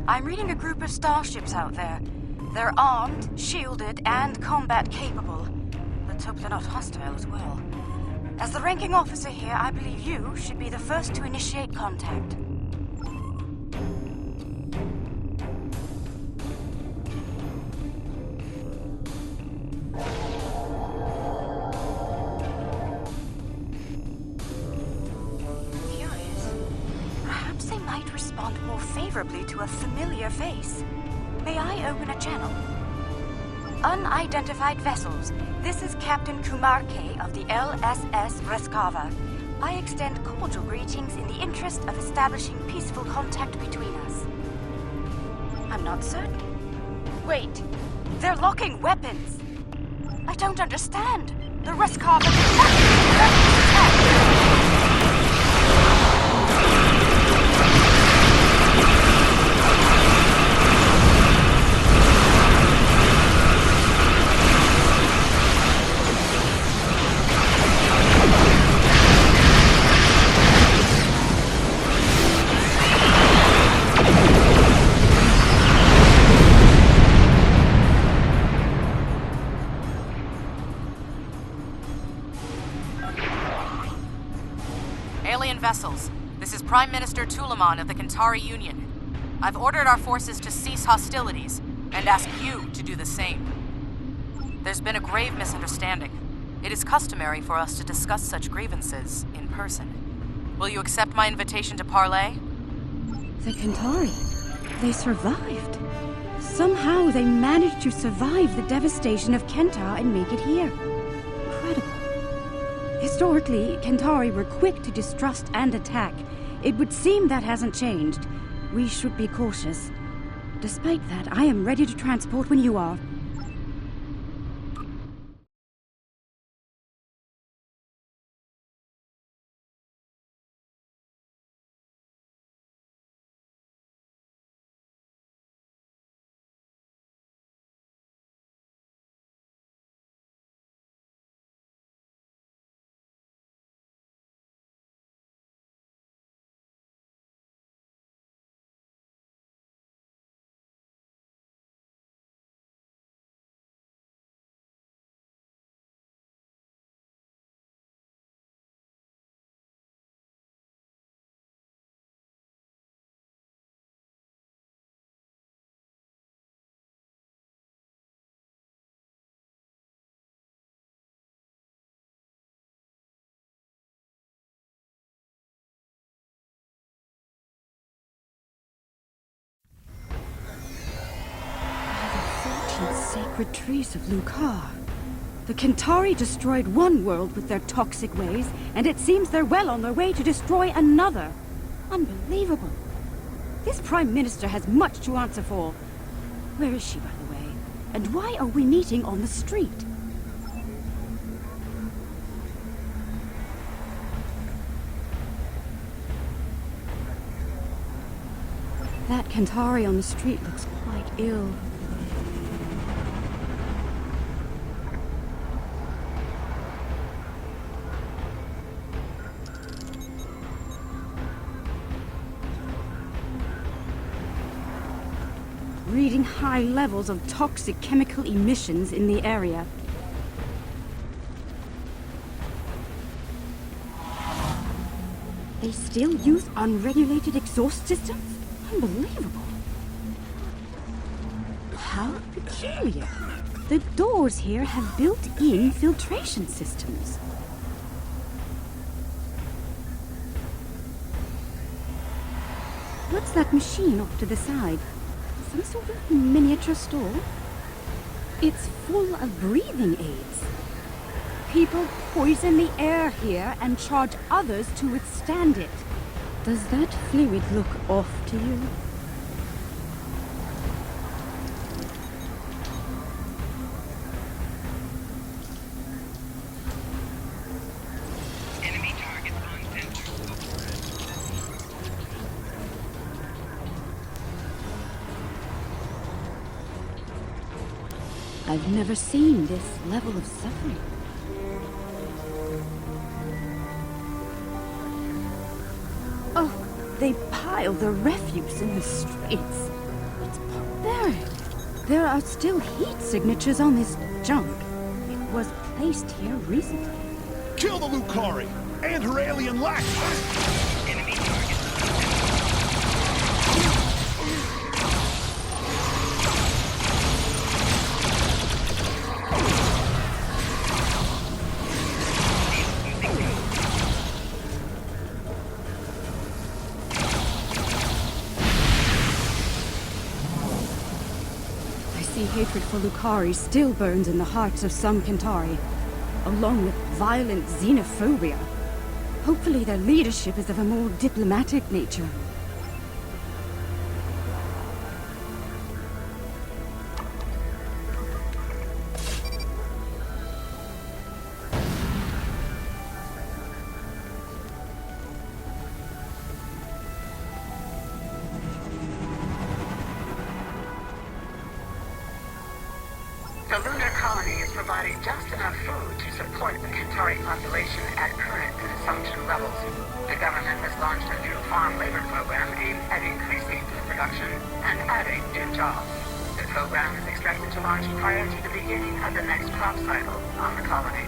I'm reading a group of starships out there. They're armed, shielded, and combat capable. Let's hope they're not hostile as well. As the ranking officer here, I believe you should be the first to initiate contact. More favorably to a familiar face. May I open a channel? Unidentified vessels. This is Captain Kumar K. of the LSS Reskava. I extend cordial greetings in the interest of establishing peaceful contact between us. I'm not certain. Wait, they're locking weapons. I don't understand. The Reskava attack! Alien vessels, this is Prime Minister Tulaman of the Kentari Union. I've ordered our forces to cease hostilities and ask you to do the same. There's been a grave misunderstanding. It is customary for us to discuss such grievances in person. Will you accept my invitation to parley? The Kentari, they survived. Somehow they managed to survive the devastation of Kentar and make it here. Incredible. Historically, Kentari were quick to distrust and attack. It would seem that hasn't changed. We should be cautious. Despite that, I am ready to transport when you are. Sacred trees of Lukari. The Kentari destroyed one world with their toxic ways, and it seems they're well on their way to destroy another. Unbelievable. This Prime Minister has much to answer for. Where is she, by the way? And why are we meeting on the street? That Kentari on the street looks quite ill. Reading high levels of toxic chemical emissions in the area. They still use unregulated exhaust systems? Unbelievable. How peculiar. The doors here have built-in filtration systems. What's that machine off to the side? Some sort of miniature store? It's full of breathing aids. People poison the air here and charge others to withstand it. Does that fluid look off to you? Enemy target on center. I've never seen this level of suffering. Oh, they pile the refuse in the streets. It's barbaric. There are still heat signatures on this junk. It was placed here recently. Kill the Lukari and her alien lack! Enemy target. I see hatred for Lukari still burns in the hearts of some Kentari, along with violent xenophobia. Hopefully their leadership is of a more diplomatic nature. The lunar colony is providing just enough food to support the Kentari population at current consumption levels. The government has launched a new farm labor program aimed at increasing food production and adding new jobs. The program is expected to launch prior to the beginning of the next crop cycle on the colony.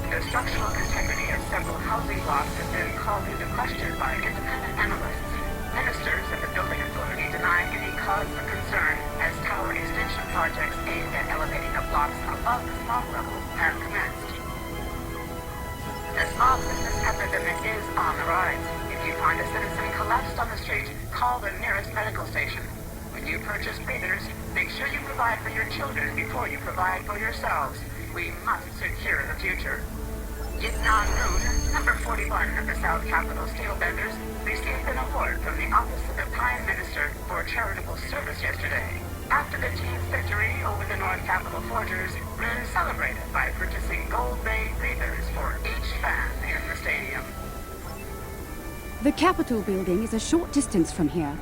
The structural integrity of several housing blocks has been called into question by independent analysts. Ministers at the building authority deny any cause for concern as tower extension projects aimed at elevating the blocks above the smog level have commenced. The small business epidemic is on the rise. If you find a citizen collapsed on the street, call the nearest medical station. When you purchase breathers, make sure you provide for your children before you provide for yourselves. We must secure the future. Yitnan Noon, number 41 of the South Capitol Steel Benders, received an award from the Office of the Prime Minister for charitable service yesterday. After the team's victory over the North Capitol Forgers, Rin celebrated by purchasing gold-bay breathers for each fan in the stadium. The Capitol building is a short distance from here.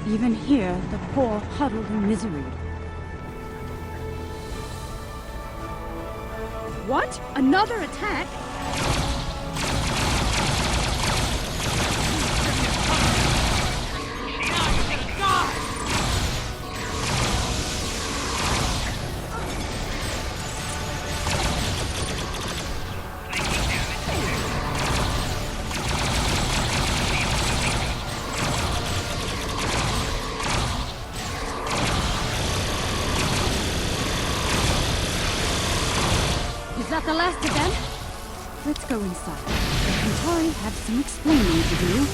Even here, the poor huddled in misery. What? Another attack? Is that the last of them? Let's go inside. The Kentari have some explaining to do.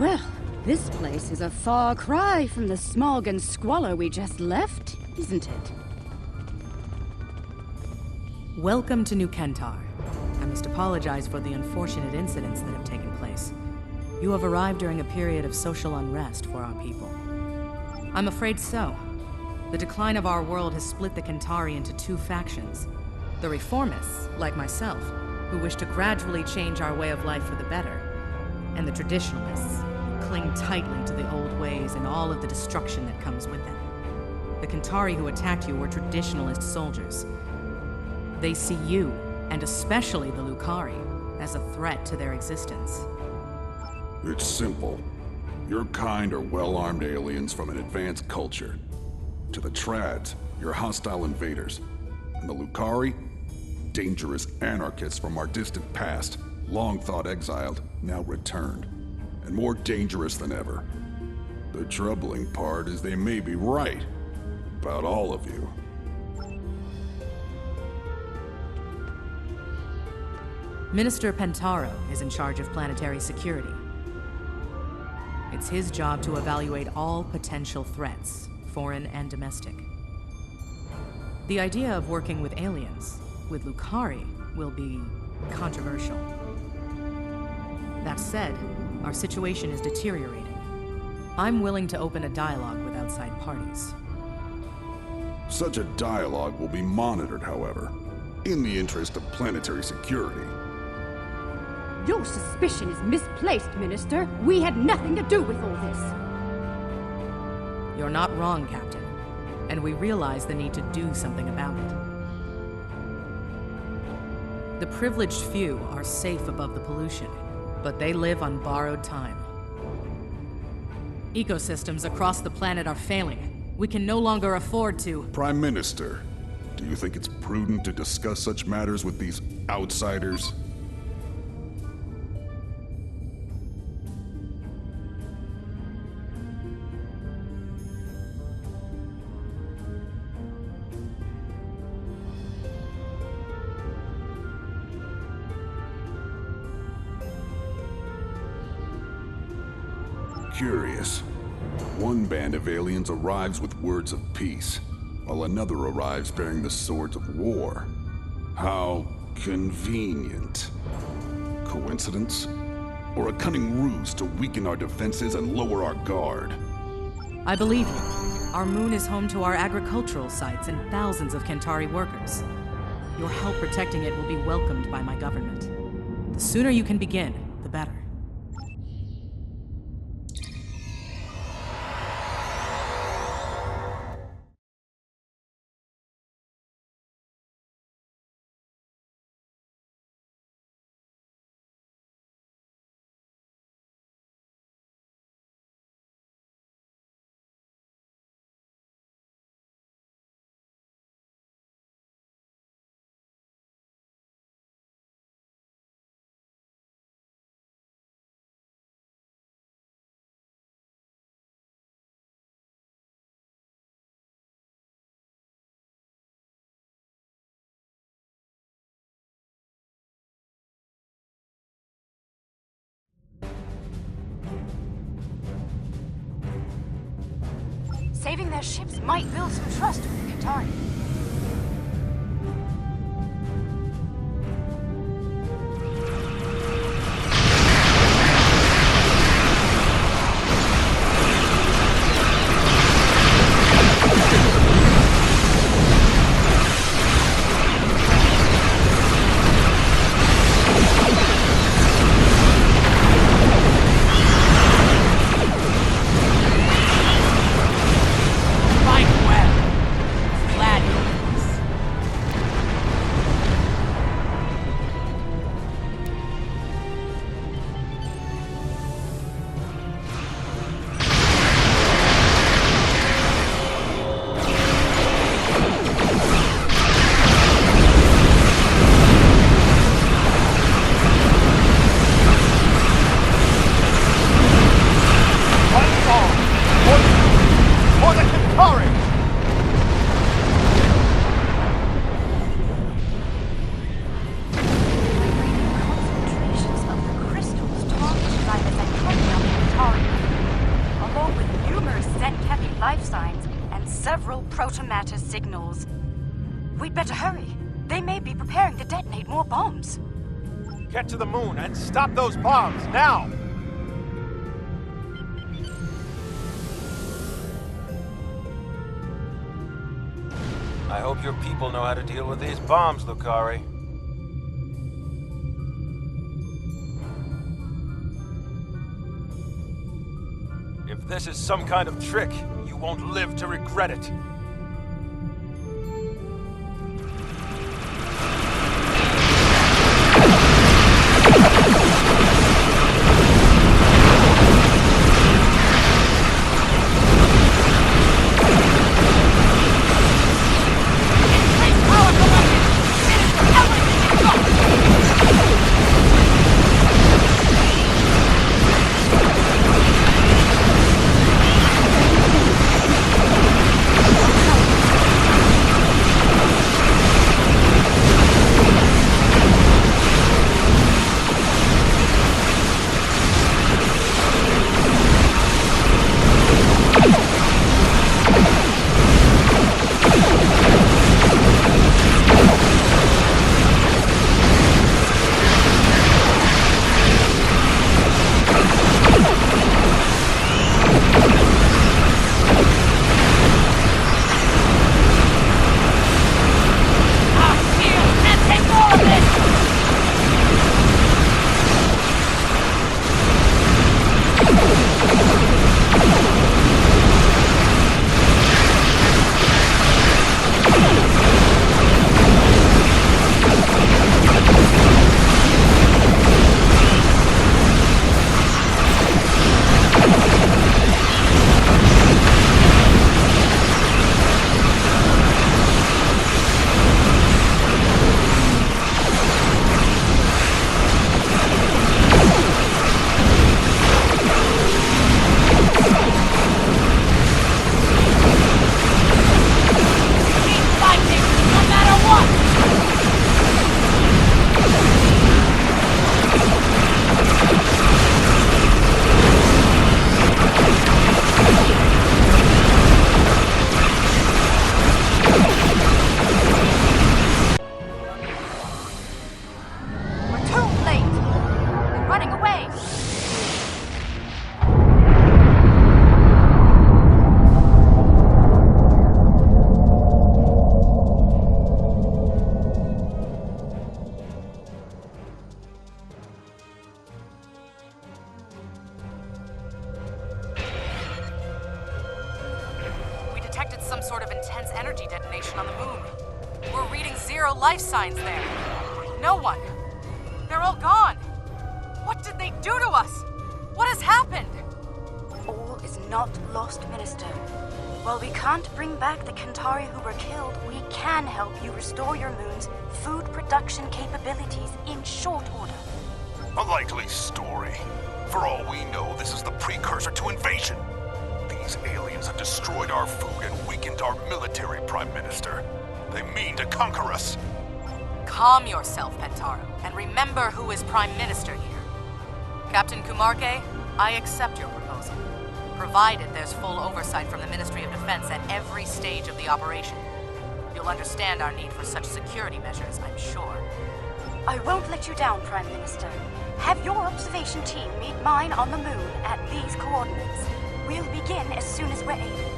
Well, this place is a far cry from the smog and squalor we just left, isn't it? Welcome to New Kentar. I must apologize for the unfortunate incidents that have taken place. You have arrived during a period of social unrest for our people. I'm afraid so. The decline of our world has split the Kentari into two factions. The reformists, like myself, who wish to gradually change our way of life for the better, and the traditionalists, who cling tightly to the old ways and all of the destruction that comes with them. The Kentari who attacked you were traditionalist soldiers. They see you, and especially the Lukari, as a threat to their existence. It's simple. Your kind are well-armed aliens from an advanced culture. To the Trads, you're hostile invaders. And the Lukari? Dangerous anarchists from our distant past, long thought exiled, now returned. And more dangerous than ever. The troubling part is they may be right about all of you. Minister Pentaro is in charge of planetary security. It's his job to evaluate all potential threats, foreign and domestic. The idea of working with aliens, with Lukari, will be controversial. That said, our situation is deteriorating. I'm willing to open a dialogue with outside parties. Such a dialogue will be monitored, however, in the interest of planetary security. Your suspicion is misplaced, Minister. We had nothing to do with all this. You're not wrong, Captain. And we realize the need to do something about it. The privileged few are safe above the pollution, but they live on borrowed time. Ecosystems across the planet are failing. We can no longer afford to... Prime Minister, do you think it's prudent to discuss such matters with these outsiders? Curious. One band of aliens arrives with words of peace, while another arrives bearing the swords of war. How convenient. Coincidence? Or a cunning ruse to weaken our defenses and lower our guard? I believe you. Our moon is home to our agricultural sites and thousands of Kentari workers. Your help protecting it will be welcomed by my government. The sooner you can begin, the better. Saving their ships might build some trust with the Kentari. Protomatter signals. We'd better hurry. They may be preparing to detonate more bombs. Get to the moon and stop those bombs, now! I hope your people know how to deal with these bombs, Lukari. If this is some kind of trick, you won't live to regret it. energy detonation on the moon. We're reading 0 life signs there. No one. They're all gone. What did they do to us? What has happened? All is not lost, Minister. While we can't bring back the Kentari who were killed, we can help you restore your moon's food production capabilities in short order. A likely story. For all we know, this is the precursor to invasion. These aliens have destroyed our food and weakened our military, Prime Minister. They mean to conquer us. Calm yourself, Pentaro, and remember who is Prime Minister here. Captain Kumarke, I accept your proposal, provided there's full oversight from the Ministry of Defense at every stage of the operation. You'll understand our need for such security measures, I'm sure. I won't let you down, Prime Minister. Have your observation team meet mine on the moon at these coordinates. We'll begin as soon as we're able.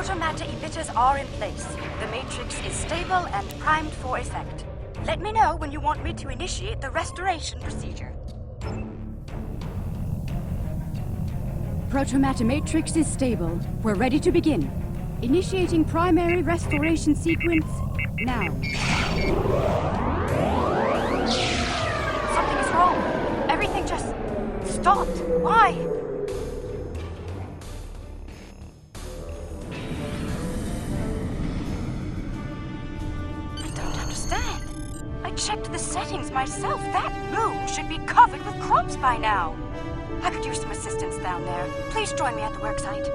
Protomatter emitters are in place. The matrix is stable and primed for effect. Let me know when you want me to initiate the restoration procedure. Protomatter matrix is stable. We're ready to begin. Initiating primary restoration sequence now. Something is wrong. Everything just stopped. Why? I checked the settings myself. That moon should be covered with crops by now. I could use some assistance down there. Please join me at the worksite.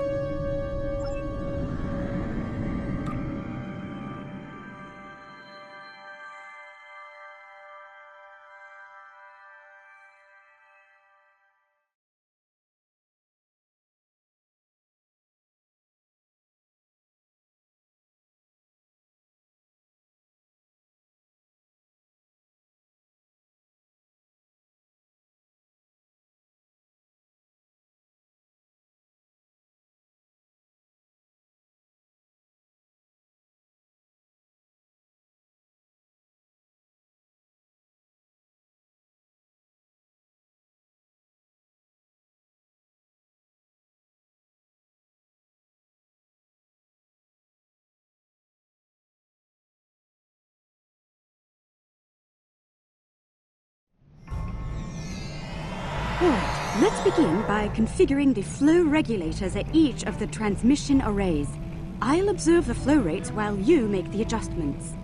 Alright, let's begin by configuring the flow regulators at each of the transmission arrays. I'll observe the flow rates while you make the adjustments.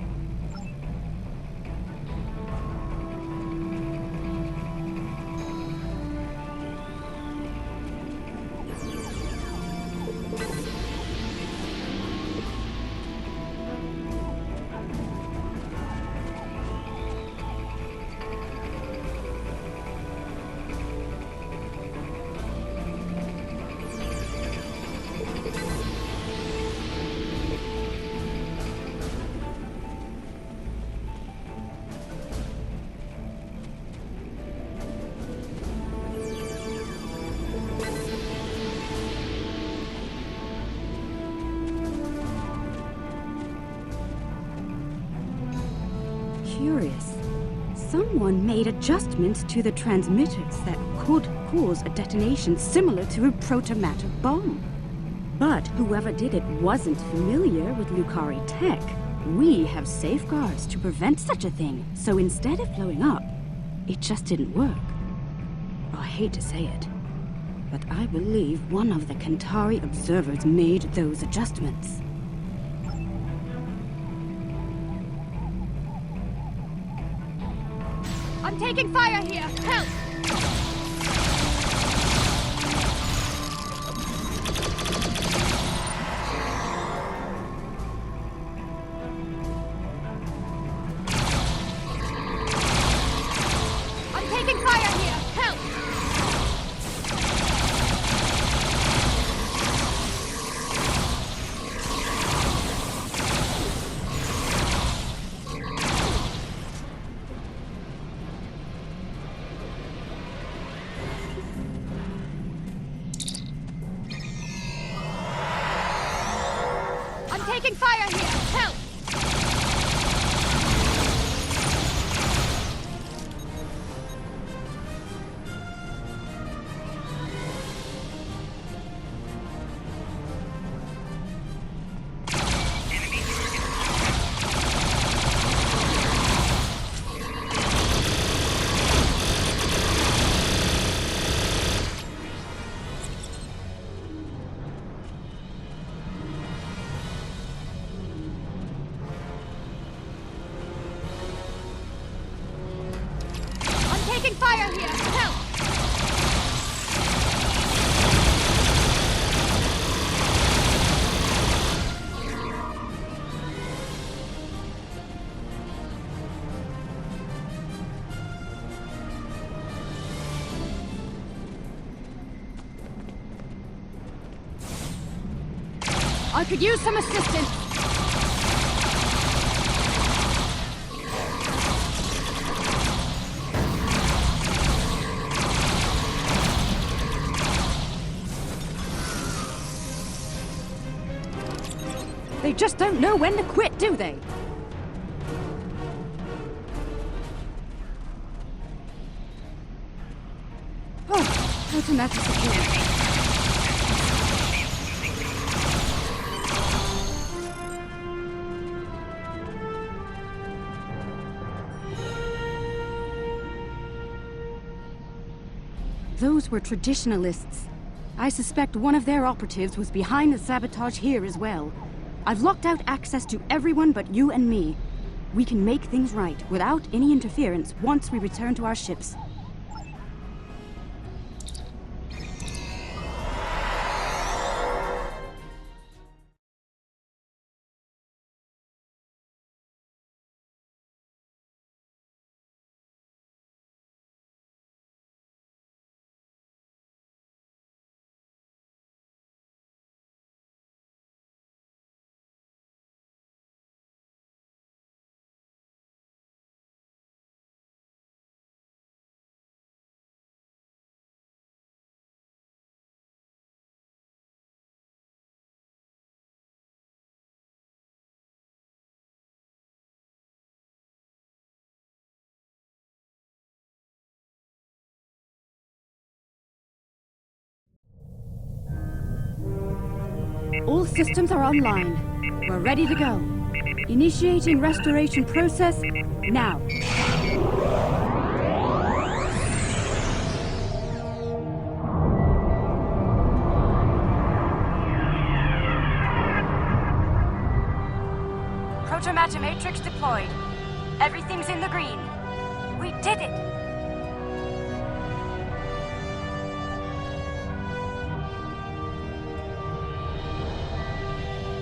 Curious. Someone made adjustments to the transmitters that could cause a detonation similar to a protomatter bomb. But whoever did it wasn't familiar with Lukari tech. We have safeguards to prevent such a thing, so instead of blowing up, it just didn't work. I hate to say it, but I believe one of the Kentari observers made those adjustments. I'm taking fire here! Help! I'm taking fire here! Help! I'm taking fire here! Help! Enemy target. I'm taking fire here! Help! I could use some assistance. They just don't know when to quit, do they? Oh, automatic security. Those were traditionalists. I suspect one of their operatives was behind the sabotage here as well. I've locked out access to everyone but you and me. We can make things right without any interference once we return to our ships. All systems are online. We're ready to go. Initiating restoration process now. Protomatter matrix deployed. Everything's in the green. We did it!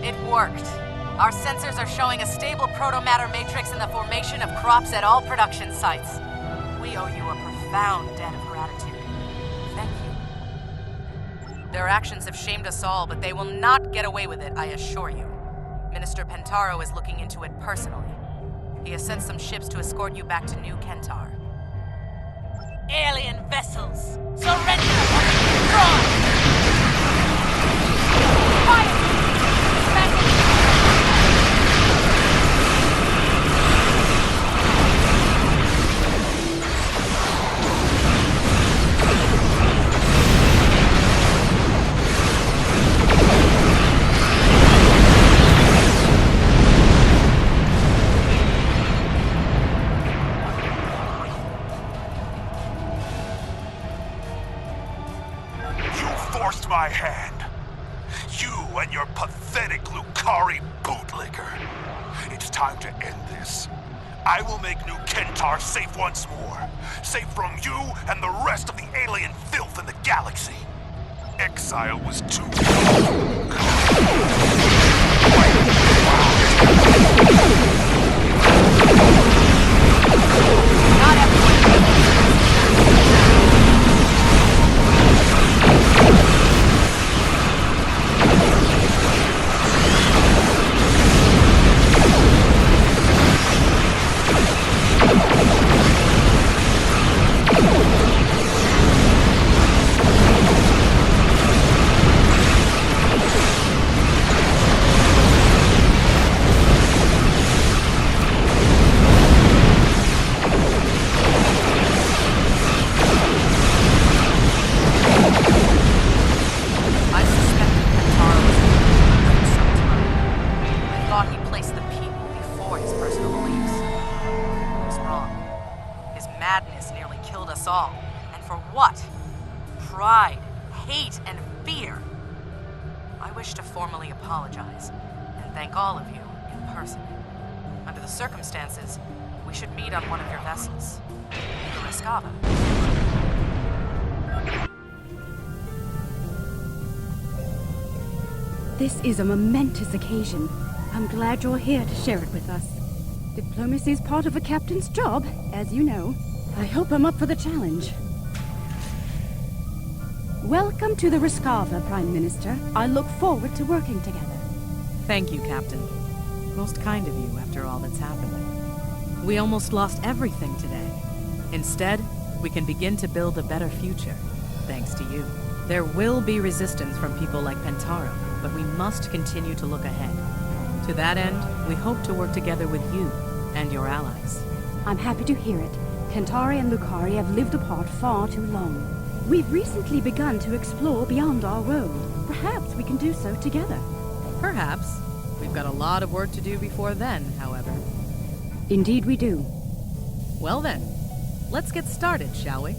It worked. Our sensors are showing a stable protomatter matrix in the formation of crops at all production sites. We owe you a profound debt of gratitude. Thank you. Their actions have shamed us all, but they will not get away with it, I assure you. Minister Pentaro is looking into it personally. He has sent some ships to escort you back to New Kentar. Alien vessels, surrender or be destroyed! Fire! forced my hand. You and your pathetic Lukari bootlicker. It's time to end this. I will make New Kentar safe once more. Safe from you and the rest of the alien filth in the galaxy. Exile was too Not everyone. Madness nearly killed us all. And for what? Pride, hate, and fear. I wish to formally apologize and thank all of you in person. Under the circumstances, we should meet on one of your vessels, the Rescava. This is a momentous occasion. I'm glad you're here to share it with us. Diplomacy is part of a captain's job, as you know. I hope I'm up for the challenge. Welcome to the Rescava, Prime Minister. I look forward to working together. Thank you, Captain. Most kind of you after all that's happened. We almost lost everything today. Instead, we can begin to build a better future, thanks to you. There will be resistance from people like Pentaro, but we must continue to look ahead. To that end, we hope to work together with you and your allies. I'm happy to hear it. Kentari and Lukari have lived apart far too long. We've recently begun to explore beyond our world. Perhaps we can do so together. Perhaps. We've got a lot of work to do before then, however. Indeed we do. Well then, let's get started, shall we?